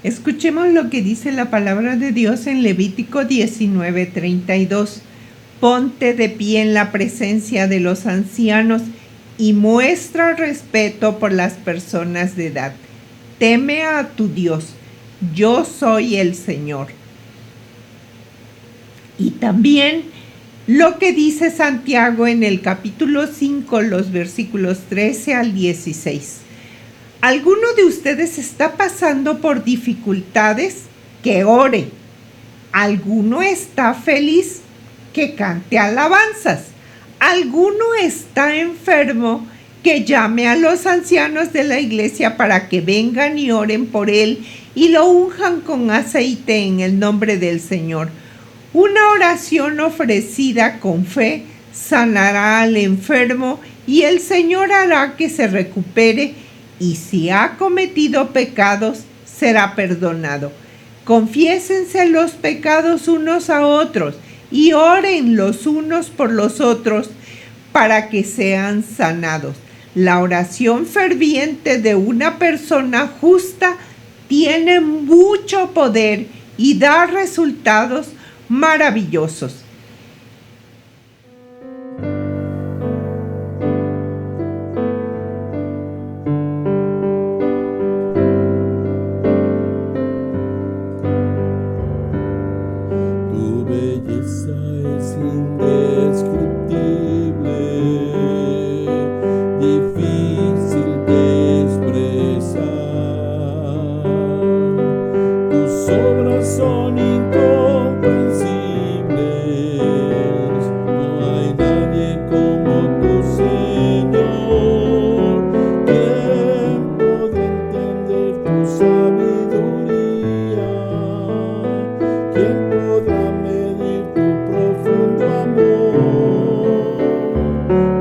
Escuchemos lo que dice la palabra de Dios en Levítico 19:32. Ponte de pie en la presencia de los ancianos y muestra respeto por las personas de edad. Teme a tu Dios. Yo soy el Señor. Y también lo que dice Santiago en el capítulo 5, los versículos 13 al 16. ¿Alguno de ustedes está pasando por dificultades? Que ore. ¿Alguno está feliz? Que cante alabanzas. ¿Alguno está enfermo? Que llame a los ancianos de la iglesia para que vengan y oren por él y lo unjan con aceite en el nombre del Señor. Una oración ofrecida con fe sanará al enfermo y el Señor hará que se recupere, y si ha cometido pecados, será perdonado. Confiésense los pecados unos a otros y oren los unos por los otros para que sean sanados. La oración ferviente de una persona justa tiene mucho poder y da resultados maravillosos. Tu belleza es indescriptible, difícil de expresar. Tus obras son incomprensibles, no hay nadie como tu Señor. ¿Quién podrá entender tu sabiduría? ¿Quién podrá medir tu profundo amor?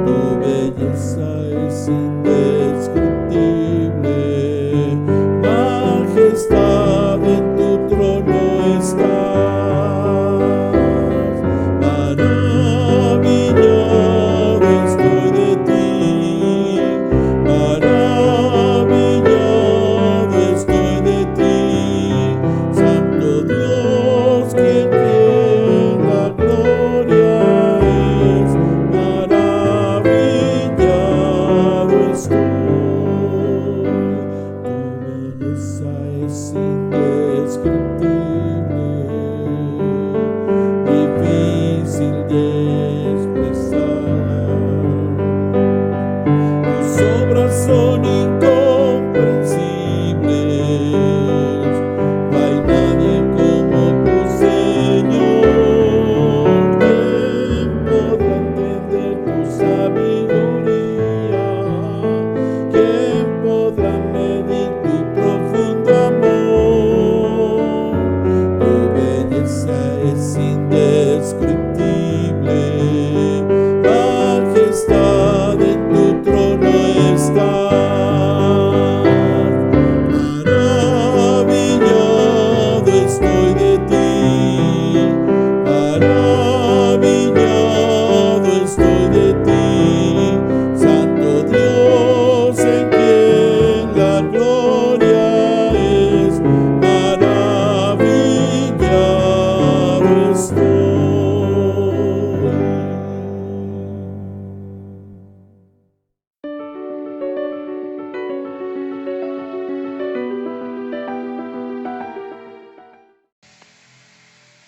Tu belleza es indescriptible, majestad en tu trono estás. Maravillado estoy de ti, maravillado estoy de ti, Santo Dios, que la gloria es. Maravillado estoy. Tu belleza es indescriptible, difícil de expresar. Tus obras son incomprensibles, no hay nadie como tu Señor. ¿Quién podrá entender tu sabiduría? ¿Quién podrá medir tu profundo amor? Tu belleza es indescriptible, majestad en tu trono estás. Maravillado estoy de ti, maravillado estoy de ti, Santo Dios, en quien la gloria es. Maravillado estoy.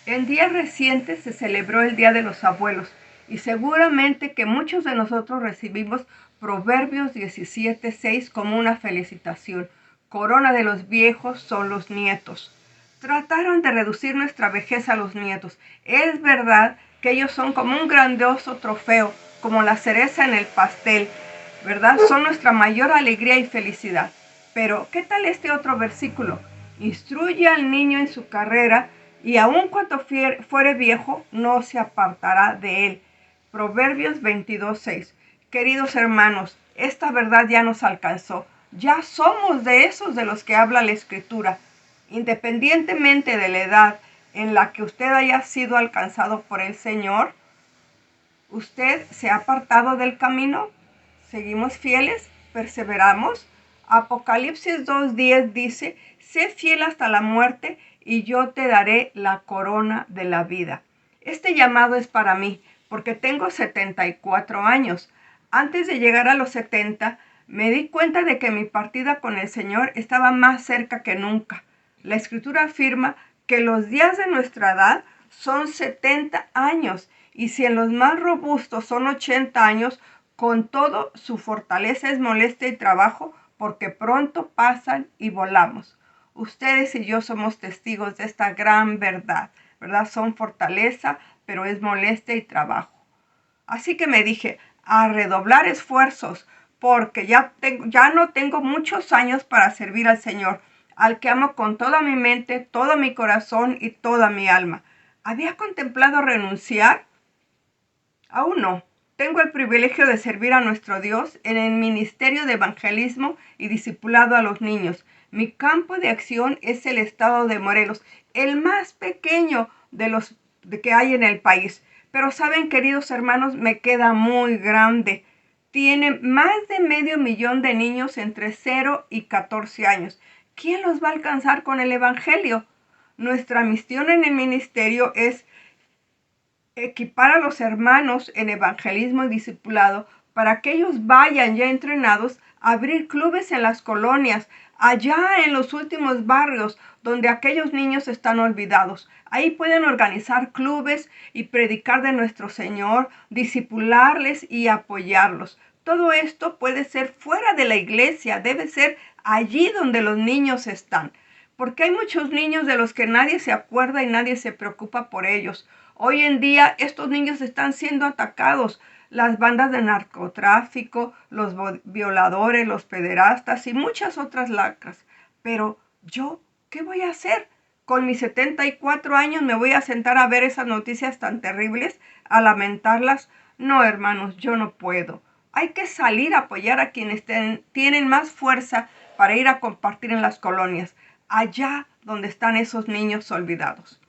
En días recientes se celebró el Día de los Abuelos y seguramente que muchos de nosotros recibimos Proverbios 17:6 como una felicitación. Corona de los viejos son los nietos. Trataron de reducir nuestra vejez a los nietos. Es verdad que ellos son como un grandioso trofeo, como la cereza en el pastel, ¿verdad? Son nuestra mayor alegría y felicidad. Pero, ¿qué tal este otro versículo? Instruye al niño en su carrera, y aun cuando fuere viejo, no se apartará de él. Proverbios 22:6. Queridos hermanos, esta verdad ya nos alcanzó. Ya somos de esos de los que habla la Escritura. Independientemente de la edad en la que usted haya sido alcanzado por el Señor, ¿usted se ha apartado del camino? ¿Seguimos fieles? ¿Perseveramos? Apocalipsis 2:10 dice, sé fiel hasta la muerte y yo te daré la corona de la vida. Este llamado es para mí porque tengo 74 años. Antes de llegar a los 70, me di cuenta de que mi partida con el Señor estaba más cerca que nunca. La Escritura afirma que los días de nuestra edad son 70 años y si en los más robustos son 80 años, con todo su fortaleza es molestia y trabajo porque pronto pasan y volamos. Ustedes y yo somos testigos de esta gran verdad, ¿verdad? Son fortaleza, pero es molestia y trabajo. Así que me dije, a redoblar esfuerzos, porque ya no tengo muchos años para servir al Señor, al que amo con toda mi mente, todo mi corazón y toda mi alma. ¿Había contemplado renunciar? Aún no. Tengo el privilegio de servir a nuestro Dios en el ministerio de evangelismo y discipulado a los niños. Mi campo de acción es el estado de Morelos, el más pequeño de los que hay en el país. Pero saben, queridos hermanos, me queda muy grande. Tiene más de 500,000 de niños entre 0 y 14 años. ¿Quién los va a alcanzar con el evangelio? Nuestra misión en el ministerio es equipar a los hermanos en evangelismo y discipulado para que ellos vayan ya entrenados a abrir clubes en las colonias, allá en los últimos barrios donde aquellos niños están olvidados. Ahí pueden organizar clubes y predicar de nuestro Señor, discipularles y apoyarlos. Todo esto puede ser fuera de la iglesia, debe ser allí donde los niños están, porque hay muchos niños de los que nadie se acuerda y nadie se preocupa por ellos. Hoy en día estos niños están siendo atacados. Las bandas de narcotráfico, los violadores, los pederastas y muchas otras lacras. Pero yo, ¿qué voy a hacer? Con mis 74 años me voy a sentar a ver esas noticias tan terribles, a lamentarlas. No, hermanos, yo no puedo. Hay que salir a apoyar a quienes tienen más fuerza para ir a compartir en las colonias, allá donde están esos niños olvidados.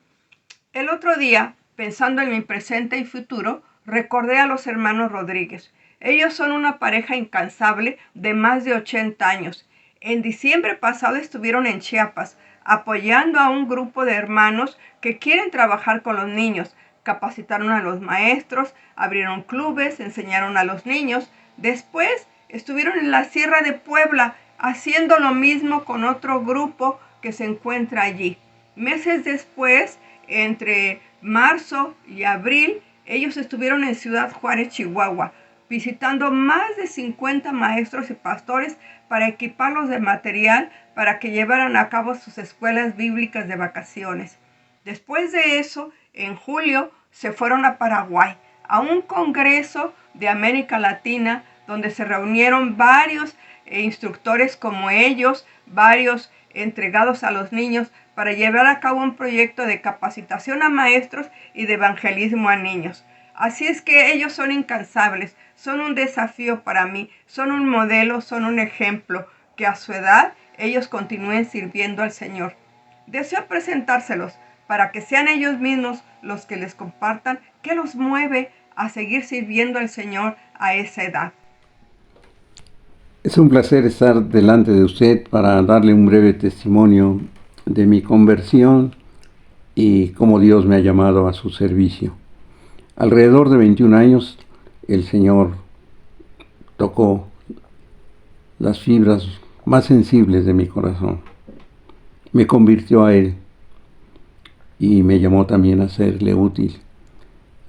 El otro día, pensando en mi presente y futuro, recordé a los hermanos Rodríguez. Ellos son una pareja incansable de más de 80 años. En diciembre pasado estuvieron en Chiapas, apoyando a un grupo de hermanos que quieren trabajar con los niños. Capacitaron a los maestros, abrieron clubes, enseñaron a los niños. Después estuvieron en la Sierra de Puebla, haciendo lo mismo con otro grupo que se encuentra allí. Meses después, entre marzo y abril, ellos estuvieron en Ciudad Juárez, Chihuahua, visitando más de 50 maestros y pastores para equiparlos de material para que llevaran a cabo sus escuelas bíblicas de vacaciones. Después de eso, en julio, se fueron a Paraguay, a un congreso de América Latina, donde se reunieron varios instructores como ellos, varios entregados a los niños, para llevar a cabo un proyecto de capacitación a maestros y de evangelismo a niños. Así es que ellos son incansables, son un desafío para mí, son un modelo, son un ejemplo, que a su edad ellos continúen sirviendo al Señor. Deseo presentárselos para que sean ellos mismos los que les compartan qué los mueve a seguir sirviendo al Señor a esa edad. Es un placer estar delante de usted para darle un breve testimonio de mi conversión y cómo Dios me ha llamado a su servicio. Alrededor de 21 años, el Señor tocó las fibras más sensibles de mi corazón. Me convirtió a Él y me llamó también a serle útil.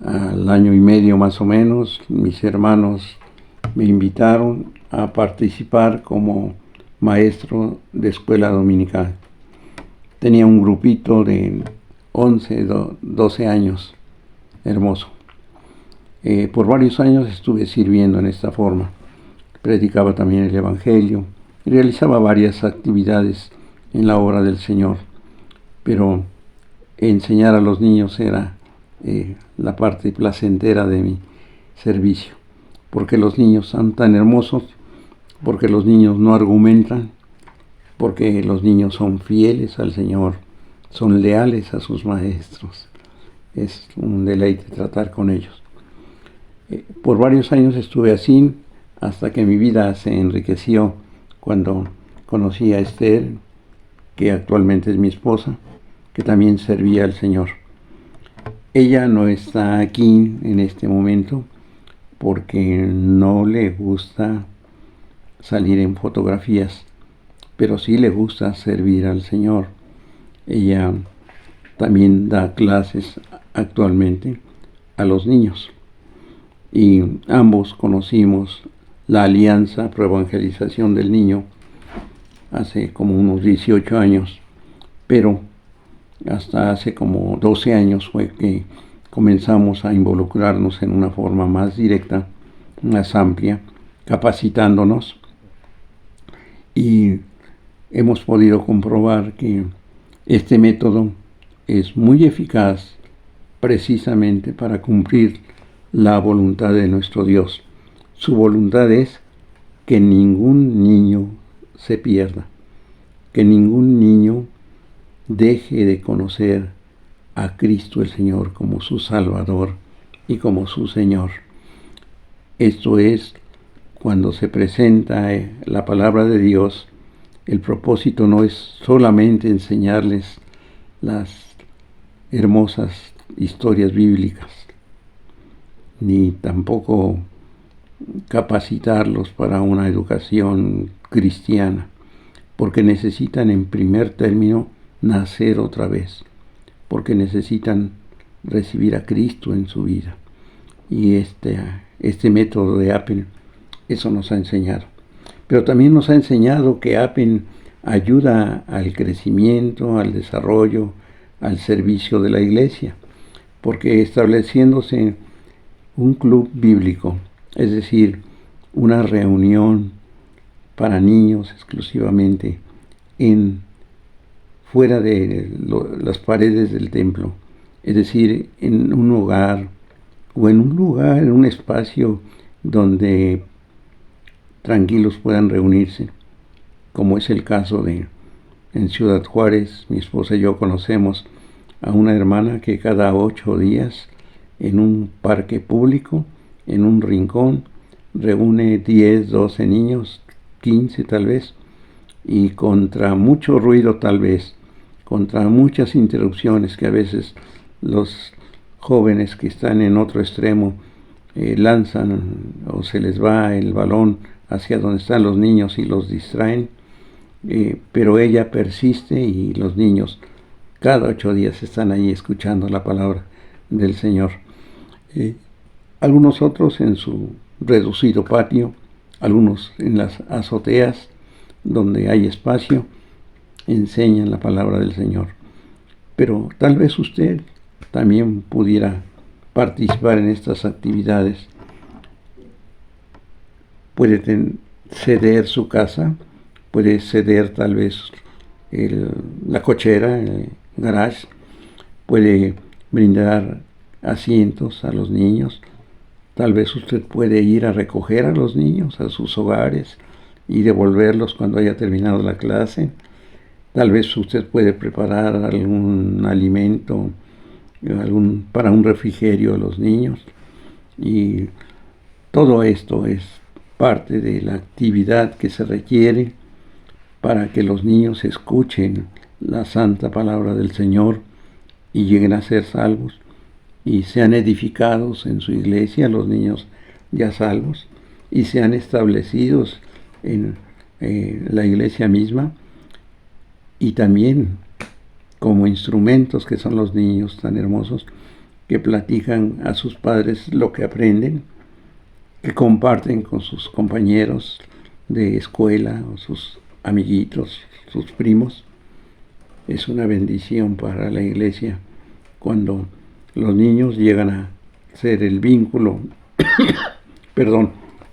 Al año y medio más o menos, mis hermanos me invitaron a participar como maestro de escuela dominical. Tenía un grupito de 11, 12 años, hermoso. Por varios años estuve sirviendo en esta forma. Predicaba también el Evangelio, realizaba varias actividades en la obra del Señor, pero enseñar a los niños era la parte placentera de mi servicio, porque los niños son tan hermosos, porque los niños no argumentan, porque los niños son fieles al Señor, son leales a sus maestros. Es un deleite tratar con ellos. Por varios años estuve así, hasta que mi vida se enriqueció cuando conocí a Esther, que actualmente es mi esposa, que también servía al Señor. Ella no está aquí en este momento porque no le gusta salir en fotografías, pero sí le gusta servir al Señor. Ella también da clases actualmente a los niños y ambos conocimos la Alianza Pro Evangelización del Niño hace como unos 18 años, pero hasta hace como 12 años fue que comenzamos a involucrarnos en una forma más directa, más amplia, capacitándonos, y hemos podido comprobar que este método es muy eficaz precisamente para cumplir la voluntad de nuestro Dios. Su voluntad es que ningún niño se pierda, que ningún niño deje de conocer a Cristo el Señor como su Salvador y como su Señor. Esto es, cuando se presenta la palabra de Dios, el propósito no es solamente enseñarles las hermosas historias bíblicas, ni tampoco capacitarlos para una educación cristiana, porque necesitan en primer término nacer otra vez, porque necesitan recibir a Cristo en su vida. Y este método de Appen eso nos ha enseñado. Pero también nos ha enseñado que Appen ayuda al crecimiento, al desarrollo, al servicio de la iglesia, porque estableciéndose un club bíblico, es decir, una reunión para niños exclusivamente fuera de las paredes del templo, es decir, en un hogar o en un lugar, en un espacio donde tranquilos puedan reunirse, como es el caso en Ciudad Juárez. Mi esposa y yo conocemos a una hermana que cada 8 días en un parque público, en un rincón, reúne 10, 12 niños, 15 tal vez, y contra mucho ruido tal vez, contra muchas interrupciones que a veces los jóvenes que están en otro extremo lanzan o se les va el balón hacia donde están los niños y los distraen, pero ella persiste y los niños cada 8 días están ahí escuchando la palabra del Señor. Algunos otros en su reducido patio, algunos en las azoteas donde hay espacio, enseñan la palabra del Señor. Pero tal vez usted también pudiera participar en estas actividades. Puede ceder su casa, puede ceder tal vez la cochera, el garage, puede brindar asientos a los niños. Tal vez usted puede ir a recoger a los niños a sus hogares y devolverlos cuando haya terminado la clase. Tal vez usted puede preparar algún alimento para un refrigerio a los niños. Y todo esto es parte de la actividad que se requiere para que los niños escuchen la santa palabra del Señor y lleguen a ser salvos y sean edificados en su iglesia, los niños ya salvos, y sean establecidos en la iglesia misma, y también como instrumentos que son los niños tan hermosos que platican a sus padres lo que aprenden, que comparten con sus compañeros de escuela o sus amiguitos, sus primos. Es una bendición para la iglesia cuando los niños llegan a ser el vínculo,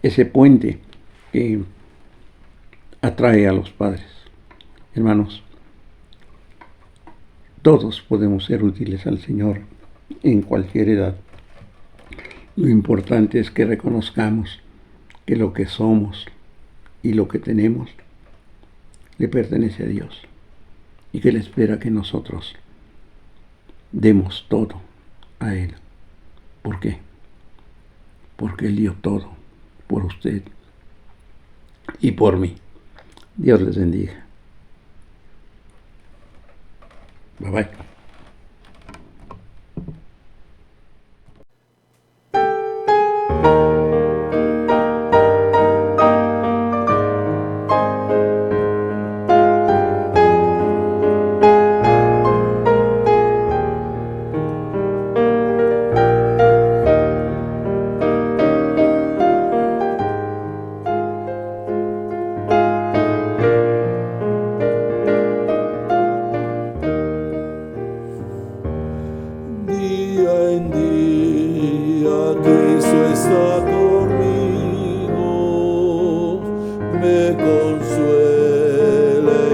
ese puente que atrae a los padres. Hermanos, todos podemos ser útiles al Señor en cualquier edad. Lo importante es que reconozcamos que lo que somos y lo que tenemos le pertenece a Dios y que Él espera que nosotros demos todo a Él. ¿Por qué? Porque Él dio todo por usted y por mí. Dios les bendiga. Bye bye. Día en día Cristo está conmigo, me consuela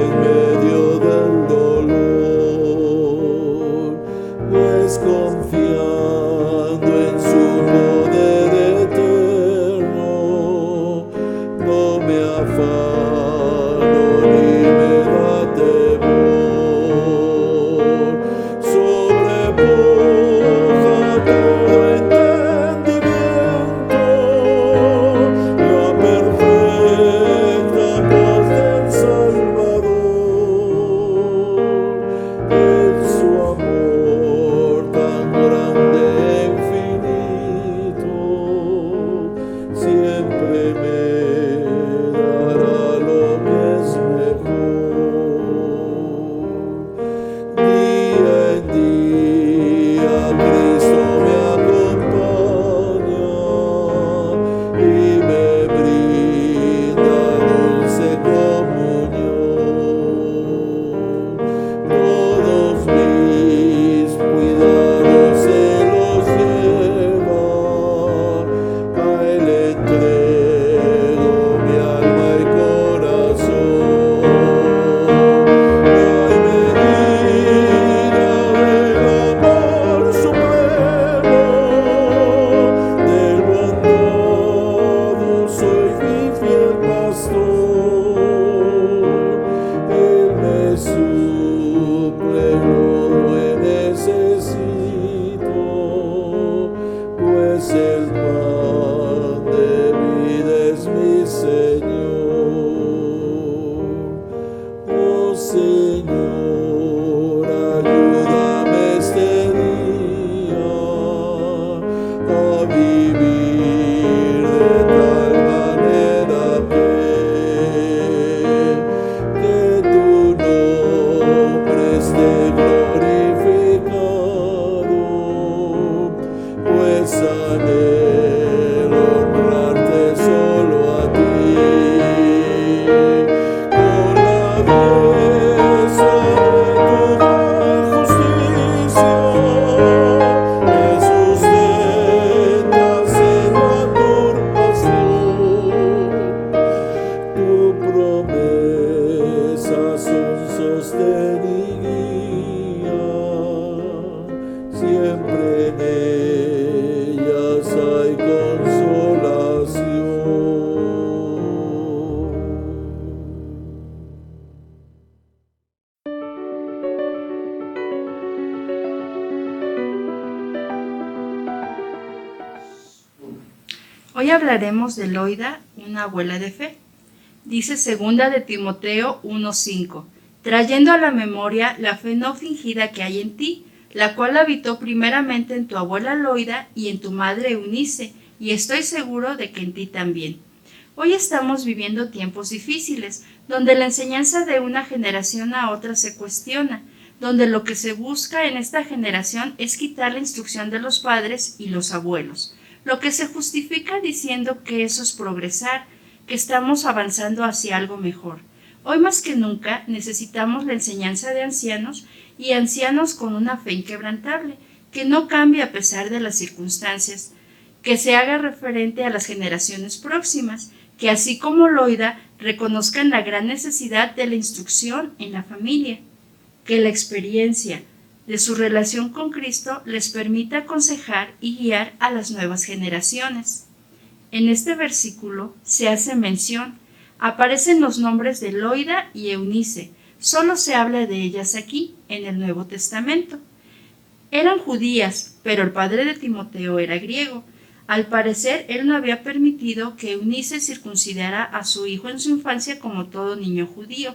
en medio del dolor, pues confiando en su poder eterno, no me afano ni me da temor. Sobrepuja todo entendimiento la perfecta paz del Salvador. En su amor tan grande e infinito, siempre me dará lo que es mejor. Día en día Cristo me acompaña y me brinda dulce comunión. Todos mis cuidados se los lleva, a Él entrego mi alma y corazón. Hay medida del amor supremo, del bondadoso y fiel pastor. Él me suple todo que necesito, pues el pan de vida es mi Señor. Oh Señor, ayúdame este día a vivir de tal manera que tu nombre esté glorificado, pues anhelo honrarte solo a ti. Con la diestra de tu gran justicia me sustentas en la turbación. Tu promesa son sostén y guía, siempre en ellas hay consolación. Hoy hablaremos de Loida, una abuela de fe. Dice 2 de Timoteo 1:5, trayendo a la memoria la fe no fingida que hay en ti, la cual habitó primeramente en tu abuela Loida y en tu madre Eunice, y estoy seguro de que en ti también. Hoy estamos viviendo tiempos difíciles, donde la enseñanza de una generación a otra se cuestiona, donde lo que se busca en esta generación es quitar la instrucción de los padres y los abuelos, lo que se justifica diciendo que eso es progresar, que estamos avanzando hacia algo mejor. Hoy más que nunca necesitamos la enseñanza de ancianos y ancianos con una fe inquebrantable, que no cambie a pesar de las circunstancias, que se haga referente a las generaciones próximas, que así como Loida reconozcan la gran necesidad de la instrucción en la familia, que la experiencia de su relación con Cristo les permita aconsejar y guiar a las nuevas generaciones. En este versículo se hace mención, aparecen los nombres de Loida y Eunice, solo se habla de ellas aquí, en el Nuevo Testamento. Eran judías, pero el padre de Timoteo era griego. Al parecer, él no había permitido que Eunice circuncidara a su hijo en su infancia como todo niño judío.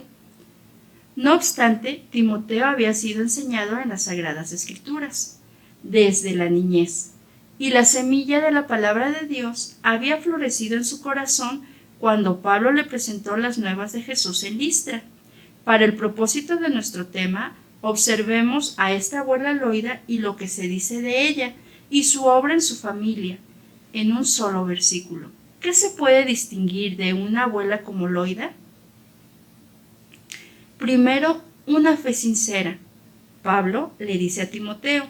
No obstante, Timoteo había sido enseñado en las Sagradas Escrituras desde la niñez, y la semilla de la palabra de Dios había florecido en su corazón cuando Pablo le presentó las nuevas de Jesús en Listra. Para el propósito de nuestro tema, observemos a esta abuela Loida y lo que se dice de ella y su obra en su familia, en un solo versículo. ¿Qué se puede distinguir de una abuela como Loida? Primero, una fe sincera. Pablo le dice a Timoteo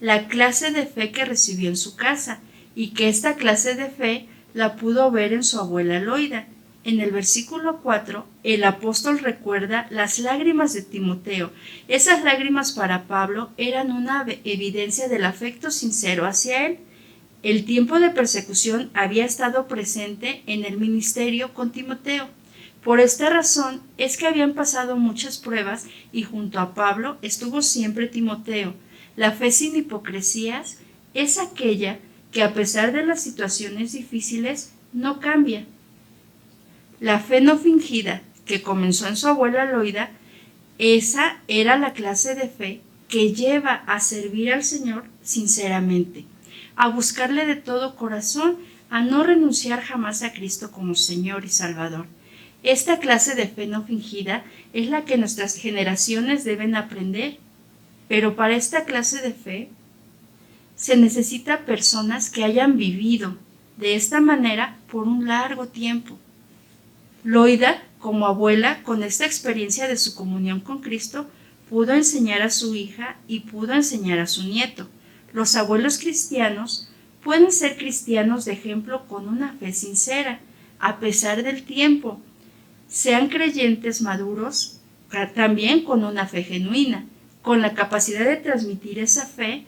la clase de fe que recibió en su casa y que esta clase de fe la pudo ver en su abuela Loida. En el versículo 4, el apóstol recuerda las lágrimas de Timoteo. Esas lágrimas para Pablo eran una evidencia del afecto sincero hacia él. El tiempo de persecución había estado presente en el ministerio con Timoteo. Por esta razón es que habían pasado muchas pruebas y junto a Pablo estuvo siempre Timoteo. La fe sin hipocresías es aquella que a pesar de las situaciones difíciles no cambia. La fe no fingida que comenzó en su abuela Loida, esa era la clase de fe que lleva a servir al Señor sinceramente, a buscarle de todo corazón, a no renunciar jamás a Cristo como Señor y Salvador. Esta clase de fe no fingida es la que nuestras generaciones deben aprender, pero para esta clase de fe se necesita personas que hayan vivido de esta manera por un largo tiempo. Loida, como abuela, con esta experiencia de su comunión con Cristo, pudo enseñar a su hija y pudo enseñar a su nieto. Los abuelos cristianos pueden ser cristianos de ejemplo con una fe sincera, a pesar del tiempo. Sean creyentes maduros, también con una fe genuina, con la capacidad de transmitir esa fe,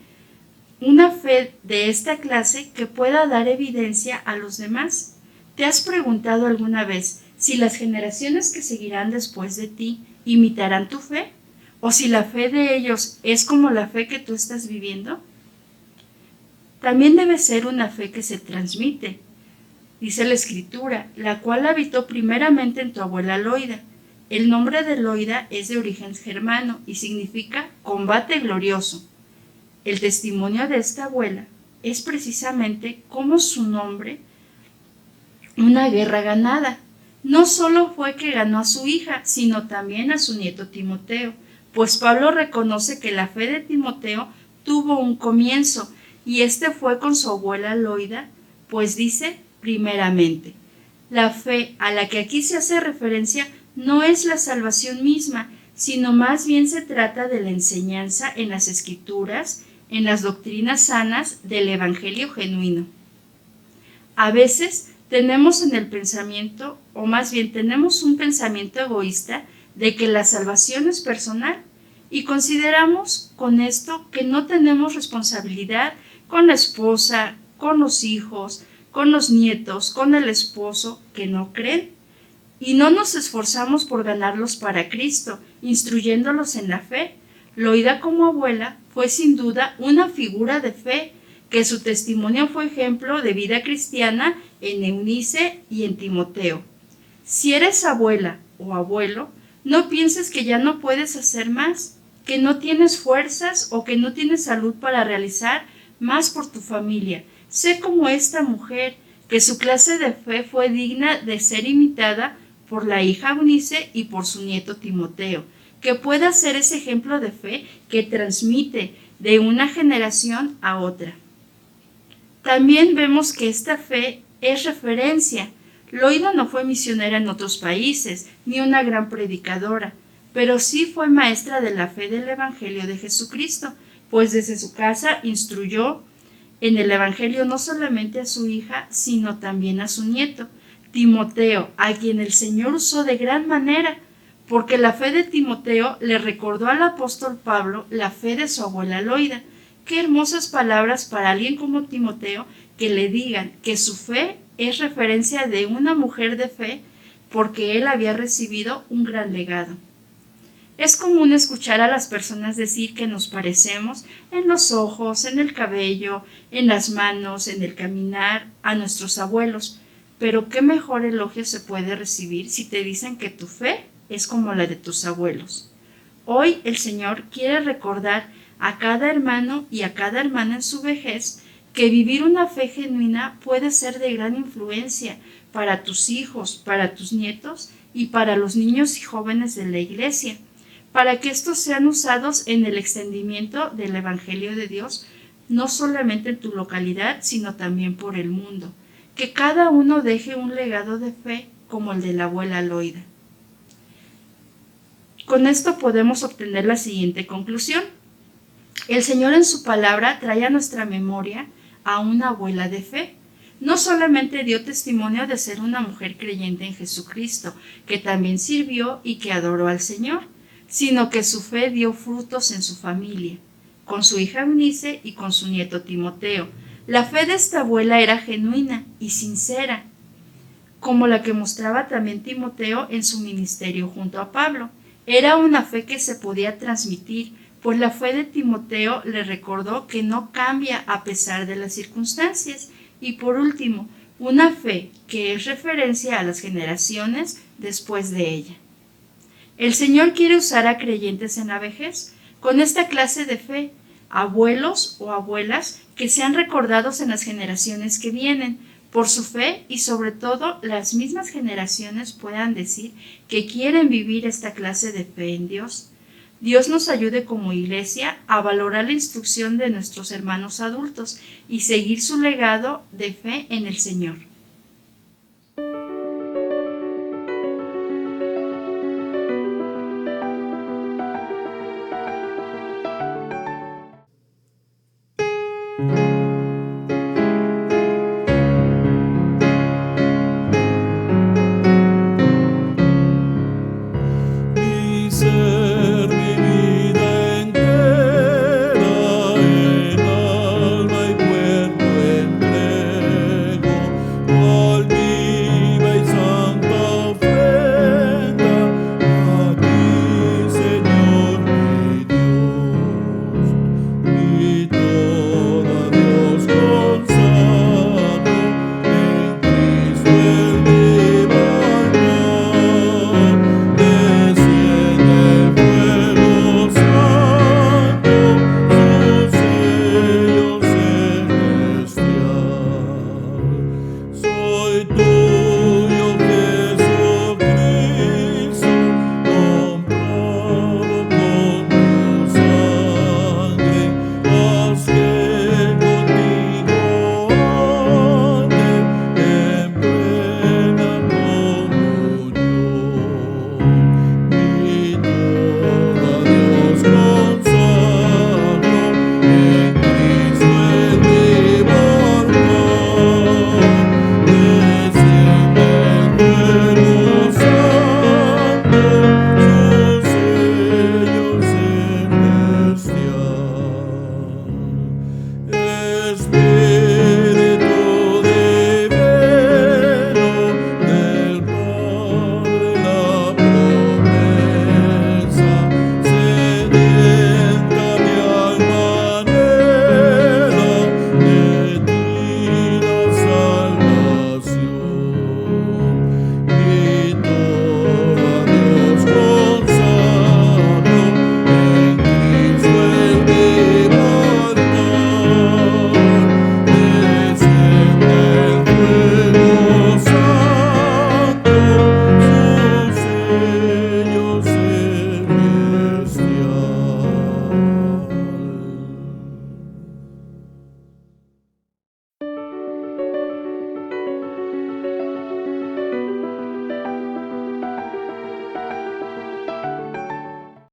una fe de esta clase que pueda dar evidencia a los demás. ¿Te has preguntado alguna vez si las generaciones que seguirán después de ti imitarán tu fe? ¿O si la fe de ellos es como la fe que tú estás viviendo? También debe ser una fe que se transmite. Dice la Escritura, la cual habitó primeramente en tu abuela Loida. El nombre de Loida es de origen germano y significa combate glorioso. El testimonio de esta abuela es precisamente como su nombre, una guerra ganada. No solo fue que ganó a su hija, sino también a su nieto Timoteo, pues Pablo reconoce que la fe de Timoteo tuvo un comienzo, y este fue con su abuela Loida, pues dice primeramente. La fe a la que aquí se hace referencia no es la salvación misma, sino más bien se trata de la enseñanza en las Escrituras, en las doctrinas sanas del Evangelio genuino. A veces tenemos en el pensamiento, o más bien tenemos un pensamiento egoísta de que la salvación es personal y consideramos con esto que no tenemos responsabilidad con la esposa, con los hijos, con los nietos, con el esposo que no creen. Y no nos esforzamos por ganarlos para Cristo, instruyéndolos en la fe. Loida como abuela fue sin duda una figura de fe, que su testimonio fue ejemplo de vida cristiana en Eunice y en Timoteo. Si eres abuela o abuelo, no pienses que ya no puedes hacer más, que no tienes fuerzas o que no tienes salud para realizar más por tu familia. Sé como esta mujer, que su clase de fe fue digna de ser imitada por la hija Eunice y por su nieto Timoteo, que pueda ser ese ejemplo de fe que transmite de una generación a otra. También vemos que esta fe es referencia. Loida no fue misionera en otros países, ni una gran predicadora, pero sí fue maestra de la fe del Evangelio de Jesucristo, pues desde su casa instruyó en el Evangelio no solamente a su hija, sino también a su nieto, Timoteo, a quien el Señor usó de gran manera, porque la fe de Timoteo le recordó al apóstol Pablo la fe de su abuela Loida. Qué hermosas palabras para alguien como Timoteo, que le digan que su fe es referencia de una mujer de fe, porque él había recibido un gran legado. Es común escuchar a las personas decir que nos parecemos en los ojos, en el cabello, en las manos, en el caminar, a nuestros abuelos. Pero qué mejor elogio se puede recibir si te dicen que tu fe es como la de tus abuelos. Hoy el Señor quiere recordar a cada hermano y a cada hermana en su vejez que vivir una fe genuina puede ser de gran influencia para tus hijos, para tus nietos y para los niños y jóvenes de la Iglesia, para que estos sean usados en el extendimiento del Evangelio de Dios, no solamente en tu localidad, sino también por el mundo. Que cada uno deje un legado de fe como el de la abuela Loida. Con esto podemos obtener la siguiente conclusión. El Señor en su palabra trae a nuestra memoria a una abuela de fe. No solamente dio testimonio de ser una mujer creyente en Jesucristo, que también sirvió y que adoró al Señor, sino que su fe dio frutos en su familia, con su hija Eunice y con su nieto Timoteo. La fe de esta abuela era genuina y sincera, como la que mostraba también Timoteo en su ministerio junto a Pablo. Era una fe que se podía transmitir, pues la fe de Timoteo le recordó que no cambia a pesar de las circunstancias. Y por último, una fe que es referencia a las generaciones después de ella. El Señor quiere usar a creyentes en la vejez con esta clase de fe, abuelos o abuelas que sean recordados en las generaciones que vienen por su fe y sobre todo las mismas generaciones puedan decir que quieren vivir esta clase de fe en Dios. Dios nos ayude como iglesia a valorar la instrucción de nuestros hermanos adultos y seguir su legado de fe en el Señor.